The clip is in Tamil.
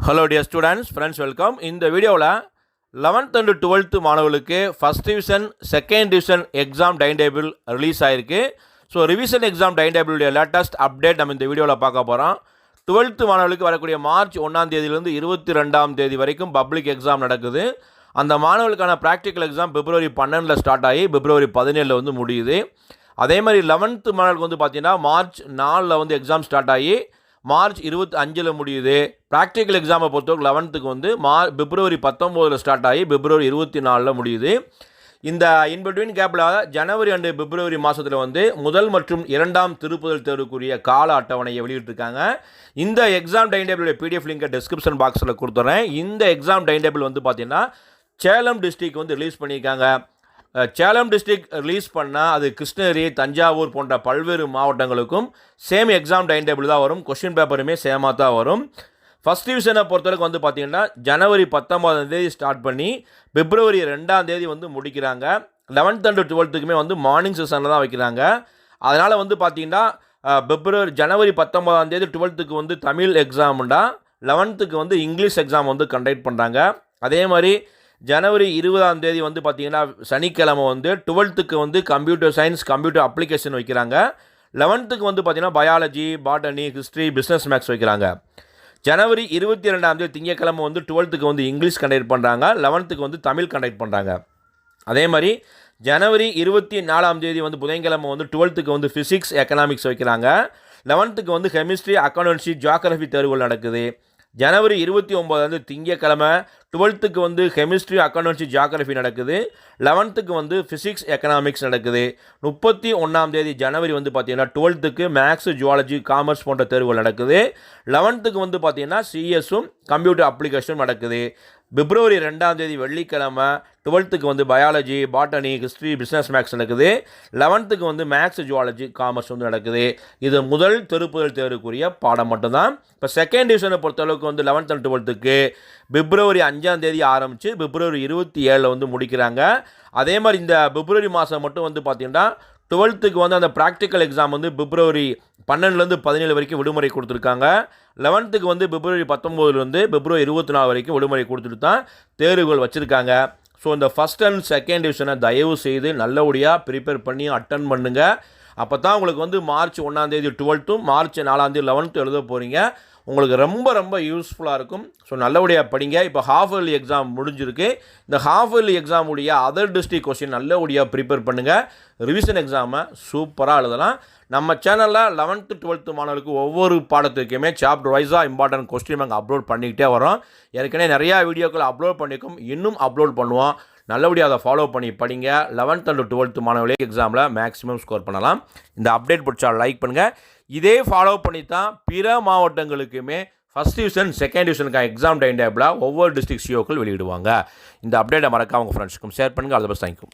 Hello dear students, friends, welcome. இந்த வீடியோவில் 11th and 12th மாணவர்களுக்கு first division second division exam time table release ஆகிருக்கு. ஸோ ரிவிஷன் எக்ஸாம் டைம் டேபிளுடைய லேட்டஸ்ட் அப்டேட் நம்ம இந்த வீடியோவில் பார்க்க போகிறோம். 12th மாணவர்களுக்கு வரக்கூடிய மார்ச் 1ஆம் தேதியிலிருந்து 22ஆம் தேதி வரைக்கும் பப்ளிக் எக்ஸாம் நடக்குது. அந்த மாணவர்களுக்கான ப்ராக்டிக்கல் எக்ஸாம் பிப்ரவரி 12 ஸ்டார்ட் ஆகி பிப்ரவரி 17 வந்து முடியுது. அதே மாதிரி 11th மாணவர்களுக்கு வந்து பார்த்திங்கன்னா மார்ச் 4 வந்து எக்ஸாம் ஸ்டார்ட் ஆகி மார்ச் 25 முடியுது. ப்ராக்டிக்கல் எக்ஸாமை பொறுத்தவரைக்கும் 11th வந்து பிப்ரவரி 19 ஸ்டார்ட் ஆகி பிப்ரவரி 24 முடியுது. இந்த இன்பிட்வீன் கேப்பில் ஜனவரி அண்டு பிப்ரவரி மாதத்தில் வந்து முதல் மற்றும் இரண்டாம் திருப்புதல் தேர்வுக்குரிய கால அட்டவணையை வெளியிட்டிருக்காங்க. இந்த எக்ஸாம் டைம் டேபிளுடைய பிடிஎஃப் லிங்கை டிஸ்கிரிப்ஷன் பாக்ஸில் கொடுத்துட்றேன். இந்த எக்ஸாம் டைம் டேபிள் வந்து பார்த்திங்கன்னா சேலம் டிஸ்ட்ரிக்ட் வந்து ரிலீஸ் பண்ணியிருக்காங்க. சேலம் டிஸ்ட்ரிக்ட் ரிலீஸ் பண்ணால் அது கிருஷ்ணகிரி, தஞ்சாவூர் போன்ற பல்வேறு மாவட்டங்களுக்கும் சேம் எக்ஸாம் டைம் டேபிள் தான் வரும். கொஸ்டின் பேப்பருமே சேமாக தான் வரும். ஃபஸ்ட் டிவிஷனை பொறுத்தவரைக்கும் வந்து பார்த்திங்கன்னா ஜனவரி 19ஆம் தேதி ஸ்டார்ட் பண்ணி பிப்ரவரி 2ஆம் தேதி வந்து முடிக்கிறாங்க. 11th and 12th வந்து மார்னிங் செஷனில் தான் வைக்கிறாங்க. அதனால் வந்து பார்த்திங்கன்னா ஜனவரி 19ஆம் தேதி 12th வந்து தமிழ் எக்ஸாமுண்டா, 11th வந்து இங்கிலீஷ் எக்ஸாம் வந்து கண்டக்ட் பண்ணுறாங்க. அதே மாதிரி ஜனவரி 20ஆம் தேதி வந்து பார்த்திங்கன்னா சனிக்கிழமை வந்து 12th வந்து கம்ப்யூட்டர் சயின்ஸ், கம்ப்யூட்டர் அப்ளிகேஷன் வைக்கிறாங்க. 11th வந்து பார்த்திங்கன்னா biology, botany, history, business maths வைக்கிறாங்க. ஜனவரி 22ஆம் தேதி திங்கக்கிழமை வந்து 12th வந்து இங்கிலீஷ் கண்டக்ட் பண்ணுறாங்க. 11th வந்து தமிழ் கண்டக்ட் பண்ணுறாங்க. அதே மாதிரி ஜனவரி 24ஆம் தேதி வந்து புதன்கிழமை வந்து 12th வந்து ஃபிசிக்ஸ், எக்கனாமிக்ஸ் வைக்கிறாங்க. 11th வந்து கெமிஸ்ட்ரி, அக்கௌண்டன்சி, ஜியாகிரஃபி தேர்வுகள் நடக்குது. ஜனவரி 29 வந்து திங்கக்கிழமை 12th வந்து கெமிஸ்ட்ரி, அக்கௌண்டன்சி, ஜியாகிரஃபி நடக்குது. 11th வந்து ஃபிசிக்ஸ், எக்கனாமிக்ஸ் நடக்குது. 31ஆம் தேதி ஜனவரி வந்து பார்த்திங்கன்னா 12th மேக்ஸ், ஜுவாலஜி, காமர்ஸ் போன்ற தேர்வுகள் நடக்குது. 11th வந்து பார்த்திங்கன்னா சிஎஸும் கம்ப்யூட்டர் அப்ளிகேஷனும் நடக்குது. பிப்ரவரி 2ஆம் தேதி வெள்ளிக்கிழமை 12th வந்து biology, botany, history, business maths நடக்குது. 11th வந்து மேக்ஸ், ஜுவாலஜி, காமர்ஸ் வந்து நடக்குது. இது முதல் திருப்புதல் தேர்வுக்குரிய பாடம் மட்டும்தான். இப்போ செகண்ட் டிவிஷனை பொறுத்தளவுக்கு வந்து 11th and 12th பிப்ரவரி 5ஆம் தேதி ஆரம்பித்து பிப்ரவரி 27 வந்து முடிக்கிறாங்க. அதே மாதிரி இந்த பிப்ரவரி மாதம் மட்டும் வந்து பார்த்திங்கன்னா 12th வந்து அந்த ப்ராக்டிக்கல் எக்ஸாம் வந்து பிப்ரவரி 12 17 வரைக்கும் விடுமுறை கொடுத்துருக்காங்க. 11th வந்து பிப்ரவரி 19 பிப்ரவரி 24 வரைக்கும் விடுமுறை கொடுத்துட்டு தான் தேர்வுகள் வச்சுருக்காங்க. ஸோ இந்த ஃபஸ்ட் அண்ட் செகண்ட் டிவிஷனை தயவு செய்து நல்லபடியாக ப்ரிப்பேர் பண்ணி அட்டன் பண்ணுங்கள். அப்போ தான் உங்களுக்கு வந்து மார்ச் 1ஆம் தேதி 12th, மார்ச் 4ஆம் தேதி 11th எழுத போகிறீங்க. உங்களுக்கு ரொம்ப ரொம்ப யூஸ்ஃபுல்லாக இருக்கும். ஸோ நல்லபடியாக படிங்க. இப்போ ஹாஃப் இயர்லி எக்ஸாம் முடிஞ்சிருக்கு. இந்த ஹாஃப் இயர்லி எக்ஸாம் உடைய அதர் டிஸ்ட்ரிக்ட் கொஸ்டின் நல்லபடியாக ப்ரிப்பேர் பண்ணுங்கள். ரிவிஷன் எக்ஸாமை சூப்பராக எழுதலாம். நம்ம சேனலில் 11th 12th மாணவர்களுக்கு ஒவ்வொரு பாடத்துக்குமே சாப்டர் வைஸாக இம்பார்ட்டன்ட் கொஸ்டின் நாங்கள் அப்லோட் பண்ணிக்கிட்டே வரோம். ஏற்கனவே நிறையா வீடியோக்கள் அப்லோட் பண்ணியிருக்கோம், இன்னும் அப்லோட் பண்ணுவோம். நல்லபடியாக அதை ஃபாலோ பண்ணி படிங்க. 11th and 12th மாணவர்களே எக்ஸாமில் மேக்ஸிமம் ஸ்கோர் பண்ணலாம். இந்த அப்டேட் பிடிச்சா லைக் பண்ணுங்கள். இதே ஃபாலோ பண்ணி தான் பிற மாவட்டங்களுக்குமே ஃபஸ்ட் டிவிஷன் செகண்ட் டிவிஷனுக்கான எக்ஸாம் டைம் டேபிளில் ஒவ்வொரு டிஸ்ட்ரிக்ட் சிஓக்கள் வெளியிடுவாங்க. இந்த அப்டேட்டை மறக்காம உங்கள் ஃப்ரெண்ட்ஸுக்கும் ஷேர் பண்ணுங்கள். All the best. தேங்க்யூ.